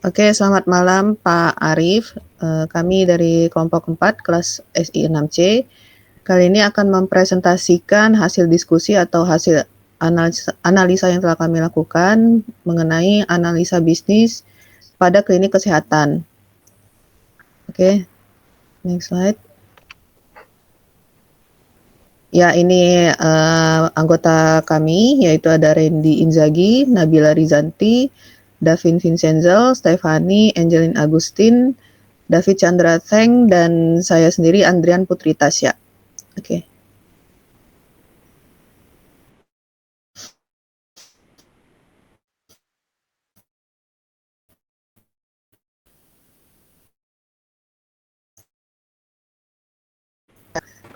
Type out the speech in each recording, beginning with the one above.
Oke, selamat malam Pak Arif. Kami dari kelompok 4 kelas SI 6C. Kali ini akan mempresentasikan hasil diskusi atau hasil analisa yang telah kami lakukan mengenai analisa bisnis pada klinik kesehatan. Oke, next slide. Ya, ini anggota kami, yaitu ada Randy Inzaghi, Nabila Rizanti, Davin Vincenzel, Stefani, Angelin Agustin, David Chandra Theng, dan saya sendiri Andrian Putri Tasya. Oke.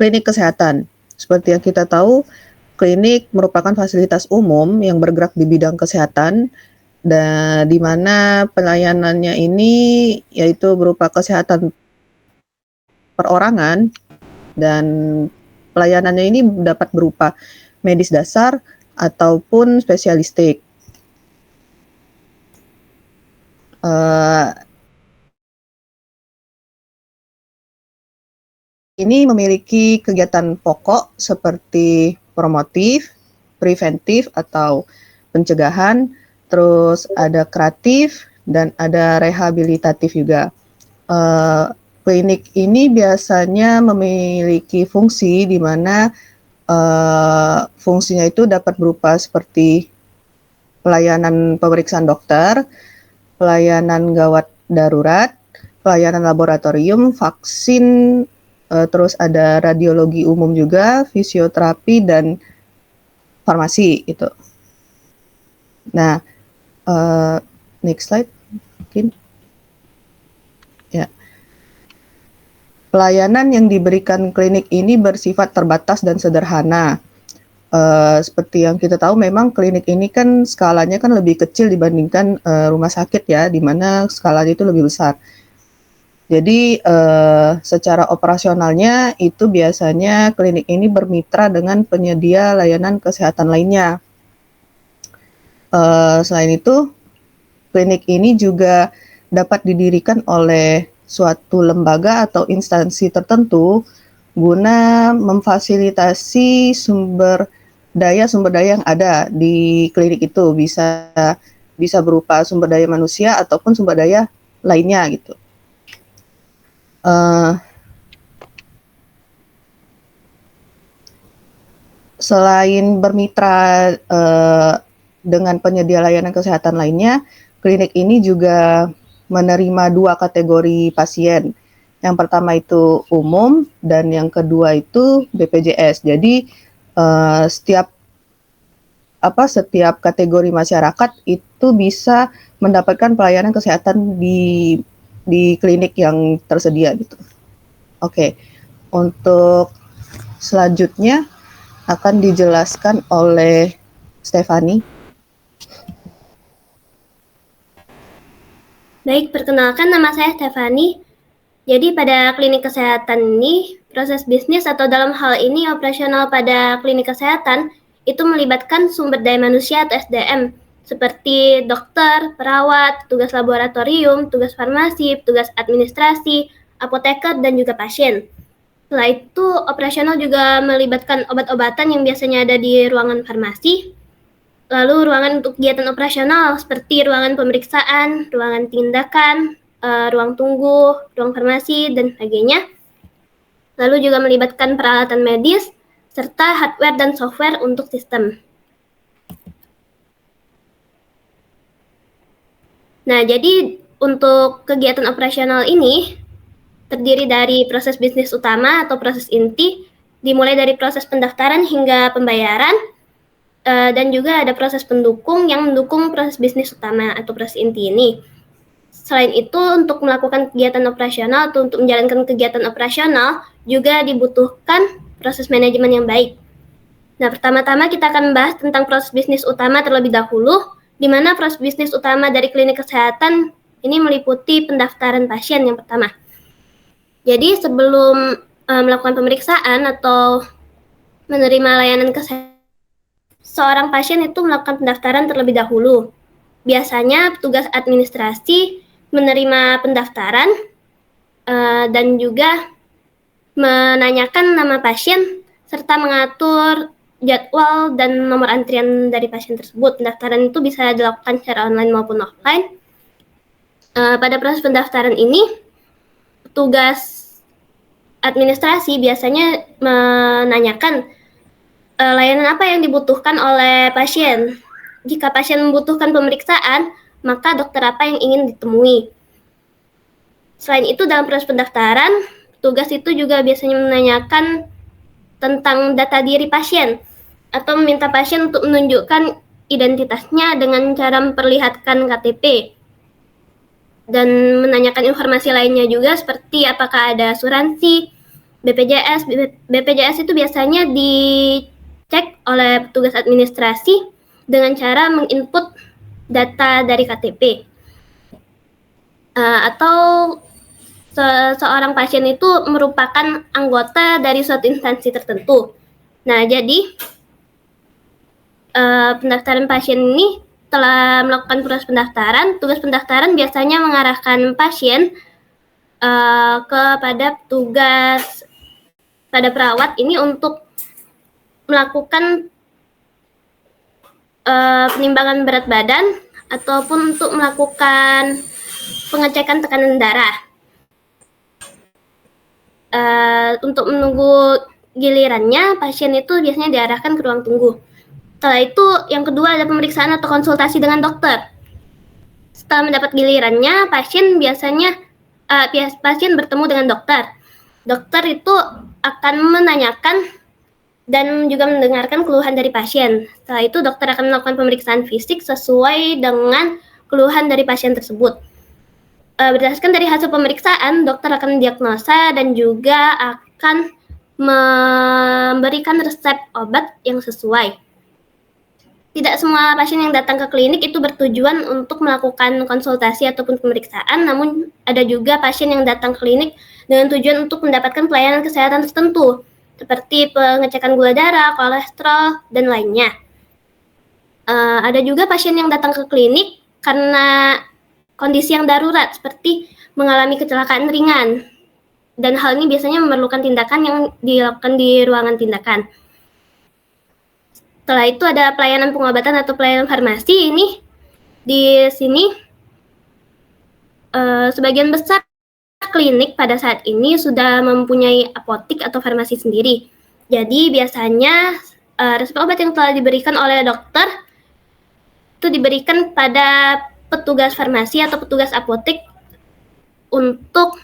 Klinik kesehatan. Seperti yang kita tahu, klinik merupakan fasilitas umum yang bergerak di bidang kesehatan, dan di mana pelayanannya ini yaitu berupa kesehatan perorangan, dan pelayanannya ini dapat berupa medis dasar ataupun spesialistik. Ini memiliki kegiatan pokok seperti promotif, preventif atau pencegahan, terus ada kreatif, dan ada rehabilitatif juga. Klinik ini biasanya memiliki fungsi di mana fungsinya itu dapat berupa seperti pelayanan pemeriksaan dokter, pelayanan gawat darurat, pelayanan laboratorium, vaksin, terus ada radiologi umum juga, fisioterapi, dan farmasi itu. Nah, next slide mungkin. Ya. Pelayanan yang diberikan klinik ini bersifat terbatas dan sederhana. Seperti yang kita tahu, memang klinik ini kan skalanya kan lebih kecil dibandingkan rumah sakit ya, di mana skalanya itu lebih besar. Jadi secara operasionalnya itu biasanya klinik ini bermitra dengan penyedia layanan kesehatan lainnya. Selain itu, klinik ini juga dapat didirikan oleh suatu lembaga atau instansi tertentu guna memfasilitasi sumber daya yang ada di klinik itu, bisa berupa sumber daya manusia ataupun sumber daya lainnya gitu. Selain bermitra dengan penyedia layanan kesehatan lainnya, klinik ini juga menerima 2 kategori pasien. Yang pertama itu umum dan yang kedua itu BPJS. Jadi setiap kategori masyarakat itu bisa mendapatkan pelayanan kesehatan di klinik yang tersedia gitu. Oke, untuk selanjutnya akan dijelaskan oleh Stefani. Baik, perkenalkan nama saya Stefani. Jadi pada klinik kesehatan ini, proses bisnis atau dalam hal ini operasional pada klinik kesehatan itu melibatkan sumber daya manusia atau SDM seperti dokter, perawat, tugas laboratorium, tugas farmasi, tugas administrasi, apoteker, dan juga pasien. Setelah itu, operasional juga melibatkan obat-obatan yang biasanya ada di ruangan farmasi, lalu ruangan untuk kegiatan operasional seperti ruangan pemeriksaan, ruangan tindakan, ruang tunggu, ruang farmasi, dan sebagainya. Lalu juga melibatkan peralatan medis, serta hardware dan software untuk sistem. Nah, jadi untuk kegiatan operasional ini terdiri dari proses bisnis utama atau proses inti, dimulai dari proses pendaftaran hingga pembayaran, dan juga ada proses pendukung yang mendukung proses bisnis utama atau proses inti ini. Selain itu, untuk melakukan kegiatan operasional atau untuk menjalankan kegiatan operasional juga dibutuhkan proses manajemen yang baik. Nah, pertama-tama kita akan membahas tentang proses bisnis utama terlebih dahulu, di mana proses bisnis utama dari klinik kesehatan ini meliputi pendaftaran pasien yang pertama. Jadi sebelum melakukan pemeriksaan atau menerima layanan kesehatan, seorang pasien itu melakukan pendaftaran terlebih dahulu. Biasanya petugas administrasi menerima pendaftaran dan juga menanyakan nama pasien serta mengatur jadwal dan nomor antrian dari pasien tersebut. Pendaftaran itu bisa dilakukan secara online maupun offline. Pada proses pendaftaran ini, petugas administrasi biasanya menanyakan layanan apa yang dibutuhkan oleh pasien. Jika pasien membutuhkan pemeriksaan, maka dokter apa yang ingin ditemui. Selain itu, dalam proses pendaftaran, petugas itu juga biasanya menanyakan tentang data diri pasien atau meminta pasien untuk menunjukkan identitasnya dengan cara memperlihatkan KTP dan menanyakan informasi lainnya juga seperti apakah ada asuransi, BPJS. BPJS itu biasanya dicek oleh petugas administrasi dengan cara menginput data dari KTP. Atau seorang pasien itu merupakan anggota dari suatu instansi tertentu. Nah, jadi pendaftaran pasien ini telah melakukan proses pendaftaran. Tugas pendaftaran biasanya mengarahkan pasien kepada petugas pada perawat ini untuk melakukan penimbangan berat badan ataupun untuk melakukan pengecekan tekanan darah. Untuk menunggu gilirannya, pasien itu biasanya diarahkan ke ruang tunggu. Setelah itu, yang kedua ada pemeriksaan atau konsultasi dengan dokter. Setelah mendapat gilirannya, pasien biasanya pasien bertemu dengan dokter. Dokter itu akan menanyakan dan juga mendengarkan keluhan dari pasien. Setelah itu, dokter akan melakukan pemeriksaan fisik sesuai dengan keluhan dari pasien tersebut. Berdasarkan dari hasil pemeriksaan, dokter akan mendiagnosa dan juga akan memberikan resep obat yang sesuai. Tidak semua pasien yang datang ke klinik itu bertujuan untuk melakukan konsultasi ataupun pemeriksaan, namun ada juga pasien yang datang ke klinik dengan tujuan untuk mendapatkan pelayanan kesehatan tertentu, seperti pengecekan gula darah, kolesterol, dan lainnya. Ada juga pasien yang datang ke klinik karena kondisi yang darurat, seperti mengalami kecelakaan ringan. Dan hal ini biasanya memerlukan tindakan yang dilakukan di ruangan tindakan. Setelah itu ada pelayanan pengobatan atau pelayanan farmasi. Ini di sini sebagian besar klinik pada saat ini sudah mempunyai apotik atau farmasi sendiri. Jadi biasanya resep obat yang telah diberikan oleh dokter itu diberikan pada petugas farmasi atau petugas apotek untuk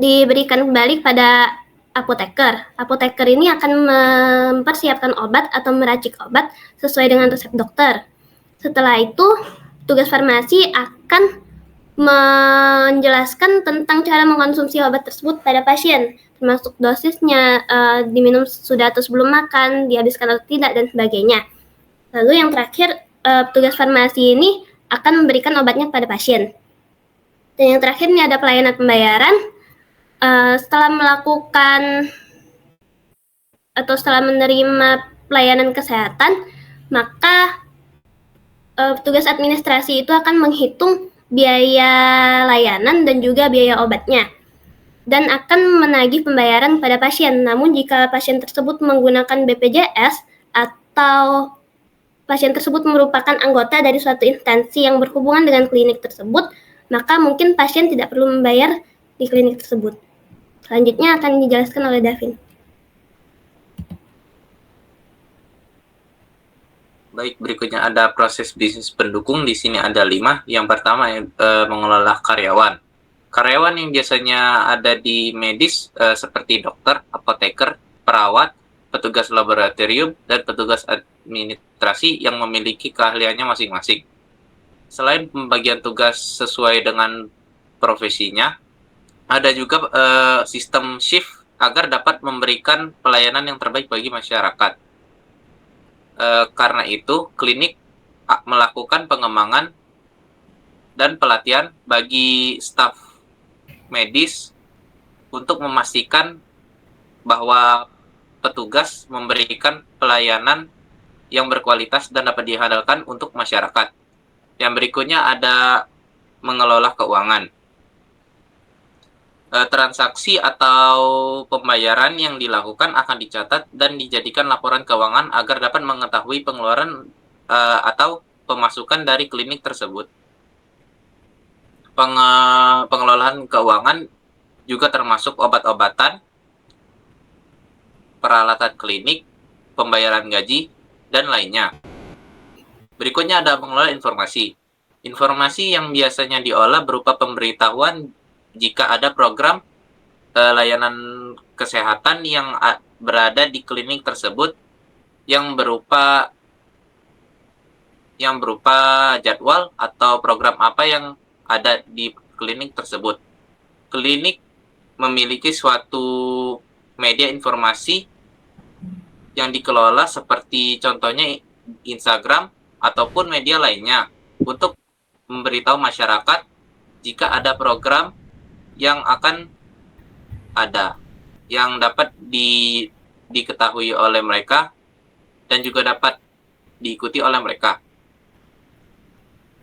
diberikan kembali pada apoteker. Apoteker ini akan mempersiapkan obat atau meracik obat sesuai dengan resep dokter. Setelah itu, petugas farmasi akan menjelaskan tentang cara mengkonsumsi obat tersebut pada pasien, termasuk dosisnya, diminum sudah atau sebelum makan, dihabiskan atau tidak, dan sebagainya. Lalu yang terakhir, petugas farmasi ini akan memberikan obatnya pada pasien. Dan yang terakhir ini ada pelayanan pembayaran. Setelah melakukan atau setelah menerima pelayanan kesehatan, maka petugas administrasi itu akan menghitung biaya layanan dan juga biaya obatnya dan akan menagih pembayaran pada pasien. Namun jika pasien tersebut menggunakan BPJS atau pasien tersebut merupakan anggota dari suatu instansi yang berhubungan dengan klinik tersebut, maka mungkin pasien tidak perlu membayar di klinik tersebut. Selanjutnya akan dijelaskan oleh Davin. Baik, berikutnya ada proses bisnis pendukung. Di sini ada 5. Yang pertama mengelola karyawan. Karyawan yang biasanya ada di medis seperti dokter, apoteker, perawat, petugas laboratorium, dan petugas administrasi yang memiliki keahliannya masing-masing. Selain pembagian tugas sesuai dengan profesinya, ada juga sistem shift agar dapat memberikan pelayanan yang terbaik bagi masyarakat. Karena itu, klinik melakukan pengembangan dan pelatihan bagi staf medis untuk memastikan bahwa petugas memberikan pelayanan yang berkualitas dan dapat diandalkan untuk masyarakat. Yang berikutnya ada mengelola keuangan. Transaksi atau pembayaran yang dilakukan akan dicatat dan dijadikan laporan keuangan agar dapat mengetahui pengeluaran atau pemasukan dari klinik tersebut. Pengelolaan keuangan juga termasuk obat-obatan, peralatan klinik, pembayaran gaji, dan lainnya. Berikutnya ada pengelola informasi. Informasi yang biasanya diolah berupa pemberitahuan jika ada program layanan kesehatan yang berada di klinik tersebut yang berupa jadwal atau program apa yang ada di klinik tersebut. Klinik memiliki suatu media informasi yang dikelola seperti contohnya Instagram ataupun media lainnya untuk memberitahu masyarakat jika ada program yang akan ada, yang dapat diketahui oleh mereka dan juga dapat diikuti oleh mereka.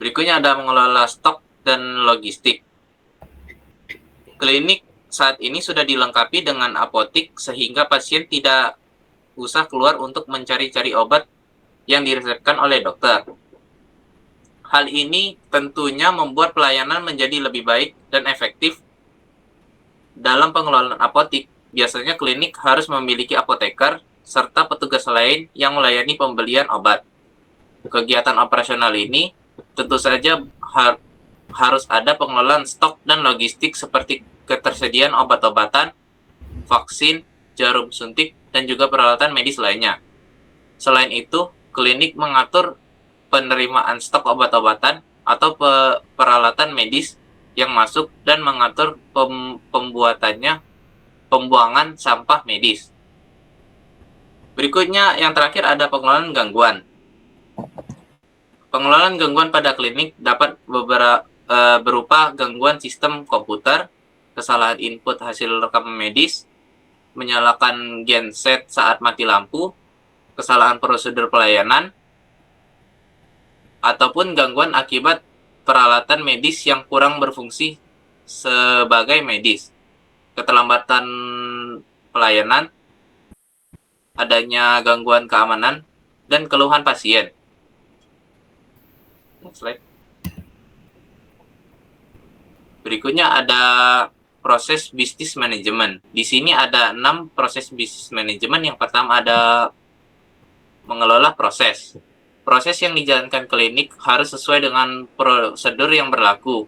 Berikutnya ada mengelola stok dan logistik. Klinik saat ini sudah dilengkapi dengan apotik sehingga pasien tidak usah keluar untuk mencari-cari obat yang diresepkan oleh dokter. Hal ini tentunya membuat pelayanan menjadi lebih baik dan efektif. Dalam pengelolaan apotik, biasanya klinik harus memiliki apoteker serta petugas lain yang melayani pembelian obat. Kegiatan operasional ini tentu saja harus ada pengelolaan stok dan logistik seperti ketersediaan obat-obatan, vaksin, jarum suntik, dan juga peralatan medis lainnya. Selain itu, klinik mengatur penerimaan stok obat-obatan atau peralatan medis yang masuk dan mengatur pembuangan sampah medis. Berikutnya, yang terakhir ada pengelolaan gangguan. Pengelolaan gangguan pada klinik dapat berupa gangguan sistem komputer, kesalahan input hasil rekaman medis, menyalakan genset saat mati lampu, kesalahan prosedur pelayanan, ataupun gangguan akibat peralatan medis yang kurang berfungsi sebagai medis, keterlambatan pelayanan, adanya gangguan keamanan, dan keluhan pasien. Next slide. Berikutnya ada proses bisnis manajemen. Di sini ada 6 proses bisnis manajemen. Yang pertama ada mengelola proses. Proses yang dijalankan klinik harus sesuai dengan prosedur yang berlaku.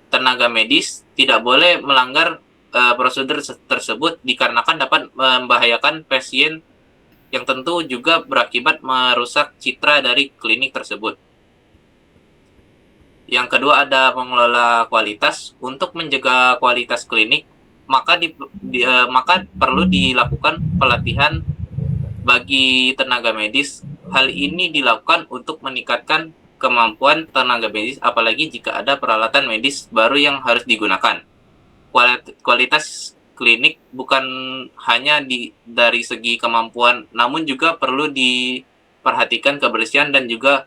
Tenaga medis tidak boleh melanggar prosedur tersebut dikarenakan dapat membahayakan pasien yang tentu juga berakibat merusak citra dari klinik tersebut. Yang kedua ada mengelola kualitas. Untuk menjaga kualitas klinik, maka perlu dilakukan pelatihan bagi tenaga medis. Hal ini dilakukan untuk meningkatkan kemampuan tenaga medis, apalagi jika ada peralatan medis baru yang harus digunakan. Kualitas klinik bukan hanya dari segi kemampuan, namun juga perlu diperhatikan kebersihan dan juga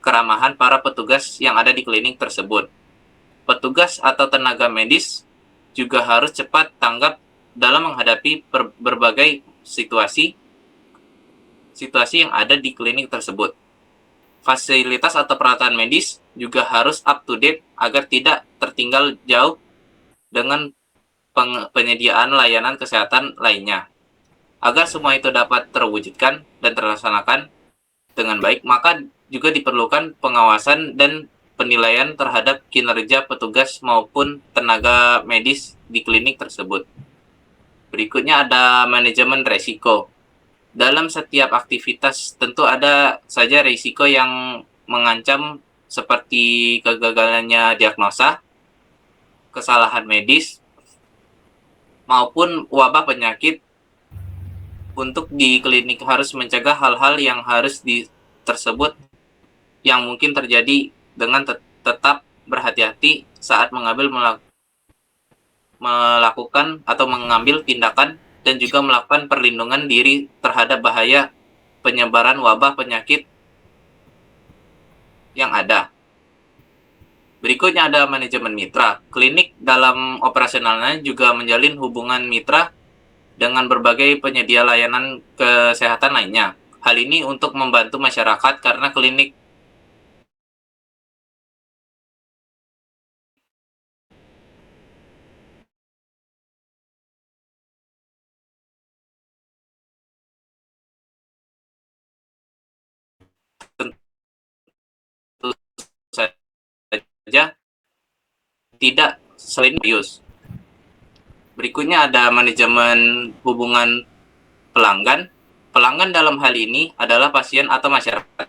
keramahan para petugas yang ada di klinik tersebut. Petugas atau tenaga medis juga harus cepat tanggap dalam menghadapi berbagai situasi yang ada di klinik tersebut. Fasilitas atau peralatan medis juga harus up to date agar tidak tertinggal jauh dengan penyediaan layanan kesehatan lainnya. Agar semua itu dapat terwujudkan dan terlaksanakan dengan baik, maka juga diperlukan pengawasan dan penilaian terhadap kinerja petugas maupun tenaga medis di klinik tersebut. Berikutnya ada manajemen resiko. Dalam setiap aktivitas tentu ada saja risiko yang mengancam seperti kegagalannya diagnosa, kesalahan medis, maupun wabah penyakit. Untuk di klinik harus mencegah hal-hal yang harus tersebut yang mungkin terjadi dengan tetap berhati-hati saat melakukan atau mengambil tindakan dan juga melakukan perlindungan diri terhadap bahaya penyebaran wabah penyakit yang ada. Berikutnya ada manajemen mitra. Klinik dalam operasionalnya juga menjalin hubungan mitra dengan berbagai penyedia layanan kesehatan lainnya. Hal ini untuk membantu masyarakat karena klinik tentu saja tidak selain bius. Berikutnya ada manajemen hubungan pelanggan. Pelanggan dalam hal ini adalah pasien atau masyarakat.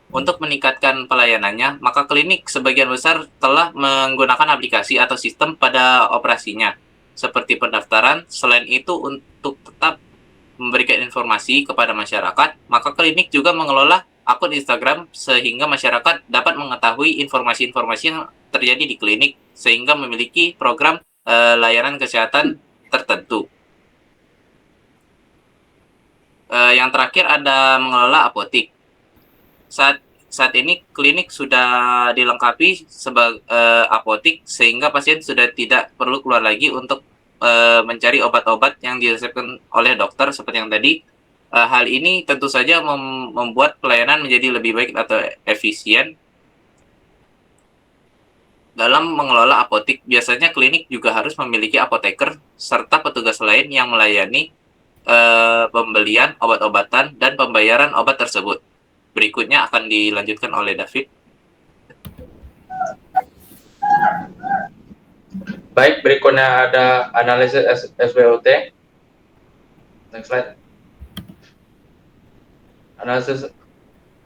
Untuk meningkatkan pelayanannya, maka klinik sebagian besar telah menggunakan aplikasi atau sistem pada operasinya, seperti pendaftaran. Selain itu, untuk tetap memberikan informasi kepada masyarakat, maka klinik juga mengelola akun Instagram sehingga masyarakat dapat mengetahui informasi-informasi yang terjadi di klinik, sehingga memiliki program layanan kesehatan tertentu. Yang terakhir ada mengelola apotik. Saat ini klinik sudah dilengkapi sebagai apotik sehingga pasien sudah tidak perlu keluar lagi untuk mencari obat-obat yang diresepkan oleh dokter seperti yang tadi. Hal ini tentu saja membuat pelayanan menjadi lebih baik atau efisien. Dalam mengelola apotik, biasanya klinik juga harus memiliki apoteker serta petugas lain yang melayani pembelian obat-obatan dan pembayaran obat tersebut. Berikutnya akan dilanjutkan oleh David. Baik, berikutnya ada analisis SWOT. Next slide.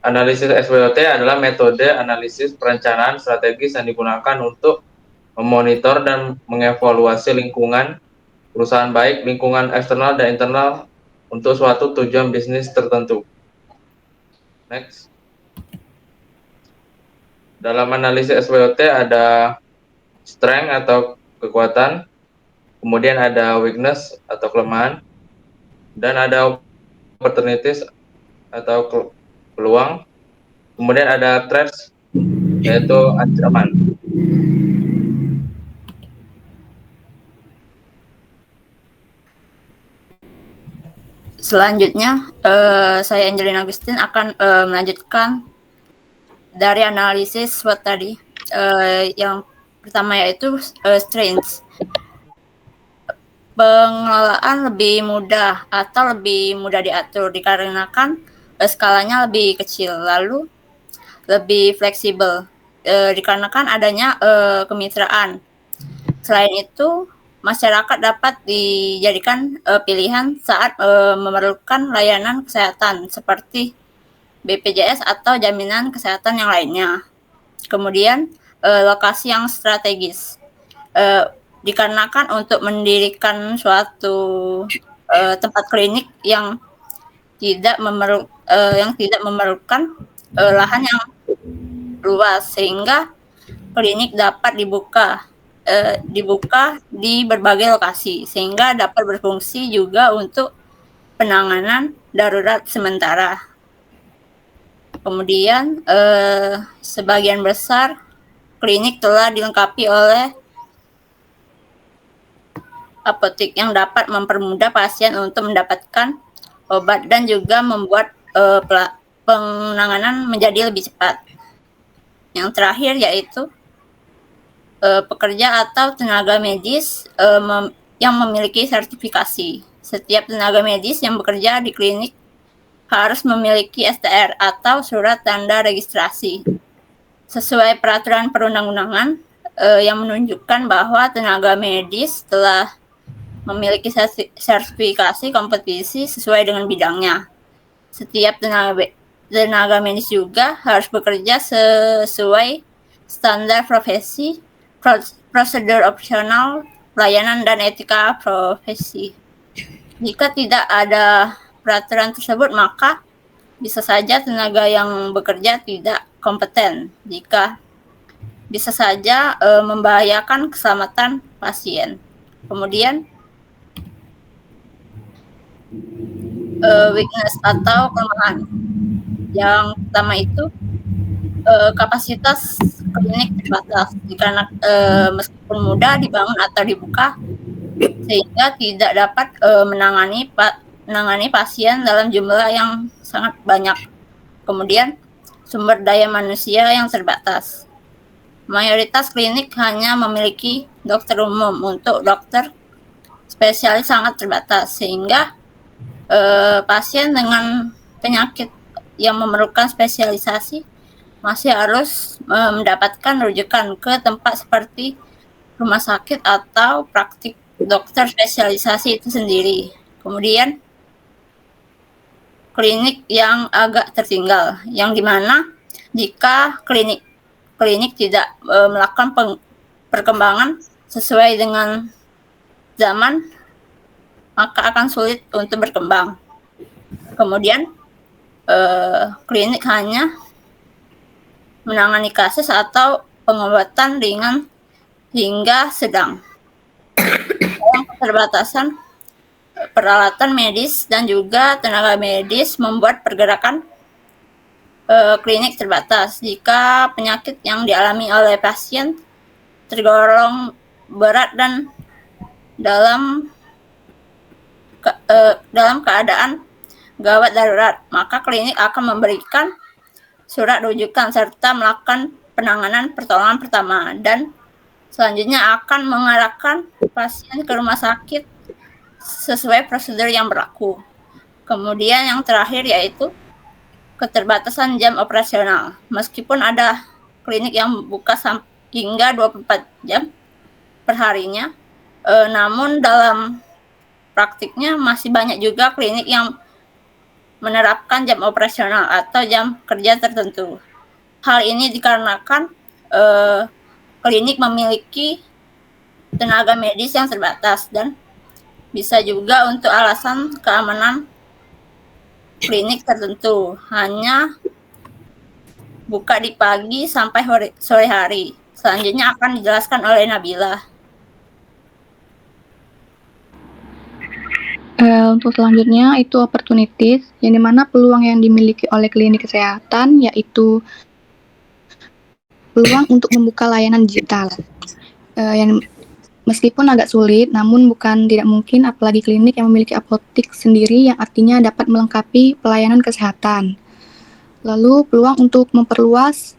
Analisis SWOT adalah metode analisis perencanaan strategis yang digunakan untuk memonitor dan mengevaluasi lingkungan perusahaan, baik lingkungan eksternal dan internal, untuk suatu tujuan bisnis tertentu. Next. Dalam analisis SWOT ada strength atau kekuatan, kemudian ada weakness atau kelemahan, dan ada opportunities atau peluang, kemudian ada threats yaitu ancaman. Selanjutnya, saya Angelina Agustin akan melanjutkan dari analisis SWOT tadi. Yang pertama yaitu strengths. Pengelolaan lebih mudah atau lebih mudah diatur dikarenakan skalanya lebih kecil, lalu lebih fleksibel dikarenakan adanya kemitraan. Selain itu, masyarakat dapat dijadikan pilihan saat memerlukan layanan kesehatan seperti BPJS atau jaminan kesehatan yang lainnya. Kemudian lokasi yang strategis, dikarenakan untuk mendirikan suatu tempat klinik yang tidak memerlukan lahan yang luas, sehingga klinik dapat dibuka di berbagai lokasi, sehingga dapat berfungsi juga untuk penanganan darurat sementara. Kemudian sebagian besar klinik telah dilengkapi oleh apotik yang dapat mempermudah pasien untuk mendapatkan obat dan juga membuat penanganan menjadi lebih cepat. Yang terakhir yaitu pekerja atau tenaga medis yang memiliki sertifikasi. Setiap tenaga medis yang bekerja di klinik harus memiliki STR atau surat tanda registrasi sesuai peraturan perundang-undangan yang menunjukkan bahwa tenaga medis telah memiliki sertifikasi kompetisi sesuai dengan bidangnya. Setiap tenaga medis juga harus bekerja sesuai standar profesi, prosedur operasional, pelayanan, dan etika profesi. Jika tidak ada peraturan tersebut, maka bisa saja tenaga yang bekerja tidak kompeten, jika bisa saja membahayakan keselamatan pasien. Kemudian weakness atau kelemahan. Yang pertama itu kapasitas klinik terbatas karena meskipun mudah dibangun atau dibuka sehingga tidak dapat menangani pasien dalam jumlah yang sangat banyak. Kemudian sumber daya manusia yang terbatas. Mayoritas klinik hanya memiliki dokter umum. Untuk dokter spesialis sangat terbatas sehingga pasien dengan penyakit yang memerlukan spesialisasi masih harus mendapatkan rujukan ke tempat seperti rumah sakit atau praktik dokter spesialisasi itu sendiri. Kemudian klinik yang agak tertinggal, yang dimana jika klinik tidak melakukan perkembangan sesuai dengan zaman, maka akan sulit untuk berkembang. Kemudian klinik hanya menangani kasus atau pengobatan ringan hingga sedang. Dalam keterbatasan peralatan medis dan juga tenaga medis membuat pergerakan klinik terbatas. Jika penyakit yang dialami oleh pasien tergolong berat dan dalam keadaan gawat darurat, maka klinik akan memberikan surat rujukan serta melakukan penanganan pertolongan pertama dan selanjutnya akan mengarahkan pasien ke rumah sakit sesuai prosedur yang berlaku. Kemudian yang terakhir yaitu keterbatasan jam operasional. Meskipun ada klinik yang buka hingga 24 jam per harinya, namun dalam praktiknya masih banyak juga klinik yang menerapkan jam operasional atau jam kerja tertentu. Hal ini dikarenakan klinik memiliki tenaga medis yang terbatas dan bisa juga untuk alasan keamanan klinik tertentu, hanya buka di pagi sampai sore hari. Selanjutnya akan dijelaskan oleh Nabila. Untuk selanjutnya itu opportunities, yang dimana peluang yang dimiliki oleh klinik kesehatan yaitu peluang untuk membuka layanan digital. Yang meskipun agak sulit, namun bukan tidak mungkin apalagi klinik yang memiliki apotik sendiri yang artinya dapat melengkapi pelayanan kesehatan. Lalu peluang untuk memperluas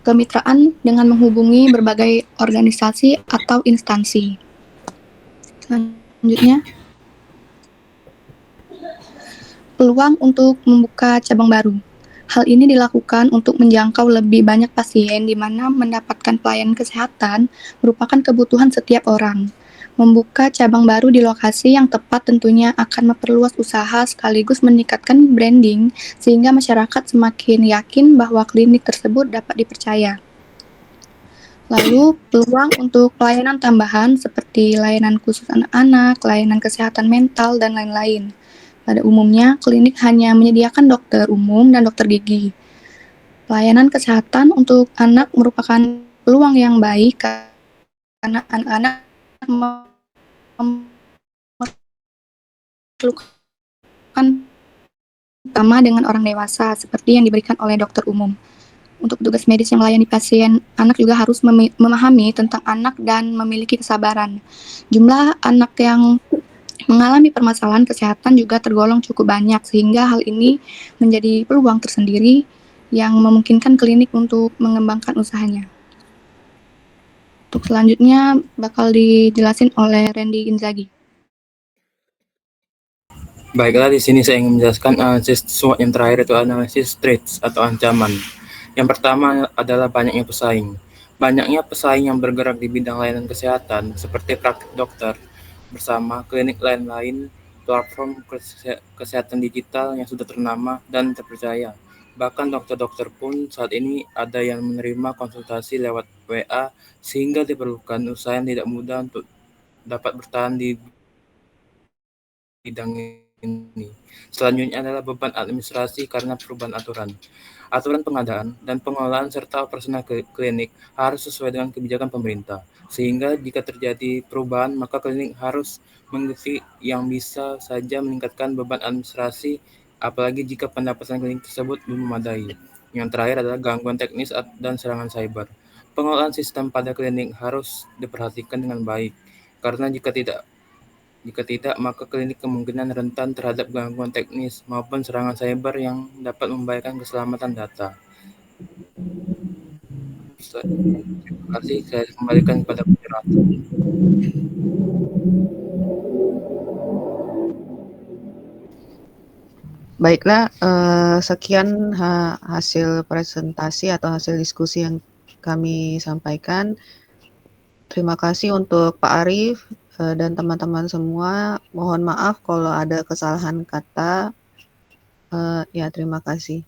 kemitraan dengan menghubungi berbagai organisasi atau instansi. Selanjutnya, peluang untuk membuka cabang baru. Hal ini dilakukan untuk menjangkau lebih banyak pasien di mana mendapatkan pelayanan kesehatan merupakan kebutuhan setiap orang. Membuka cabang baru di lokasi yang tepat tentunya akan memperluas usaha sekaligus meningkatkan branding sehingga masyarakat semakin yakin bahwa klinik tersebut dapat dipercaya. Lalu peluang untuk pelayanan tambahan seperti layanan khusus anak-anak, layanan kesehatan mental, dan lain-lain. Pada umumnya, klinik hanya menyediakan dokter umum dan dokter gigi. Pelayanan kesehatan untuk anak merupakan peluang yang baik karena anak-anak memerlukan sama dengan orang dewasa seperti yang diberikan oleh dokter umum. Untuk petugas medis yang melayani pasien anak juga harus memahami tentang anak dan memiliki kesabaran. Jumlah anak yang mengalami permasalahan kesehatan juga tergolong cukup banyak sehingga hal ini menjadi peluang tersendiri yang memungkinkan klinik untuk mengembangkan usahanya. Untuk selanjutnya bakal dijelasin oleh Randy Inzaghi. Baiklah, di sini saya ingin menjelaskan analisis SWOT yang terakhir itu analisis threats atau ancaman. Yang pertama adalah banyaknya pesaing. Banyaknya pesaing yang bergerak di bidang layanan kesehatan seperti praktik dokter, bersama klinik lain-lain, platform kesehatan digital yang sudah ternama dan terpercaya. Bahkan dokter-dokter pun saat ini ada yang menerima konsultasi lewat WA, sehingga diperlukan usaha yang tidak mudah untuk dapat bertahan di bidang ini. Selanjutnya adalah beban administrasi karena perubahan aturan. Aturan pengadaan dan pengelolaan serta operasional klinik harus sesuai dengan kebijakan pemerintah. Sehingga jika terjadi perubahan, maka klinik harus mengikuti yang bisa saja meningkatkan beban administrasi, apalagi jika pendapatan klinik tersebut belum memadai. Yang terakhir adalah gangguan teknis dan serangan cyber. Pengelolaan sistem pada klinik harus diperhatikan dengan baik, karena jika tidak, maka klinik kemungkinan rentan terhadap gangguan teknis maupun serangan cyber yang dapat membahayakan keselamatan data. Terima kasih, saya kembalikan kepada moderator. Baiklah, sekian hasil presentasi atau hasil diskusi yang kami sampaikan. Terima kasih untuk Pak Arief dan teman-teman semua. Mohon maaf kalau ada kesalahan kata. Ya, terima kasih.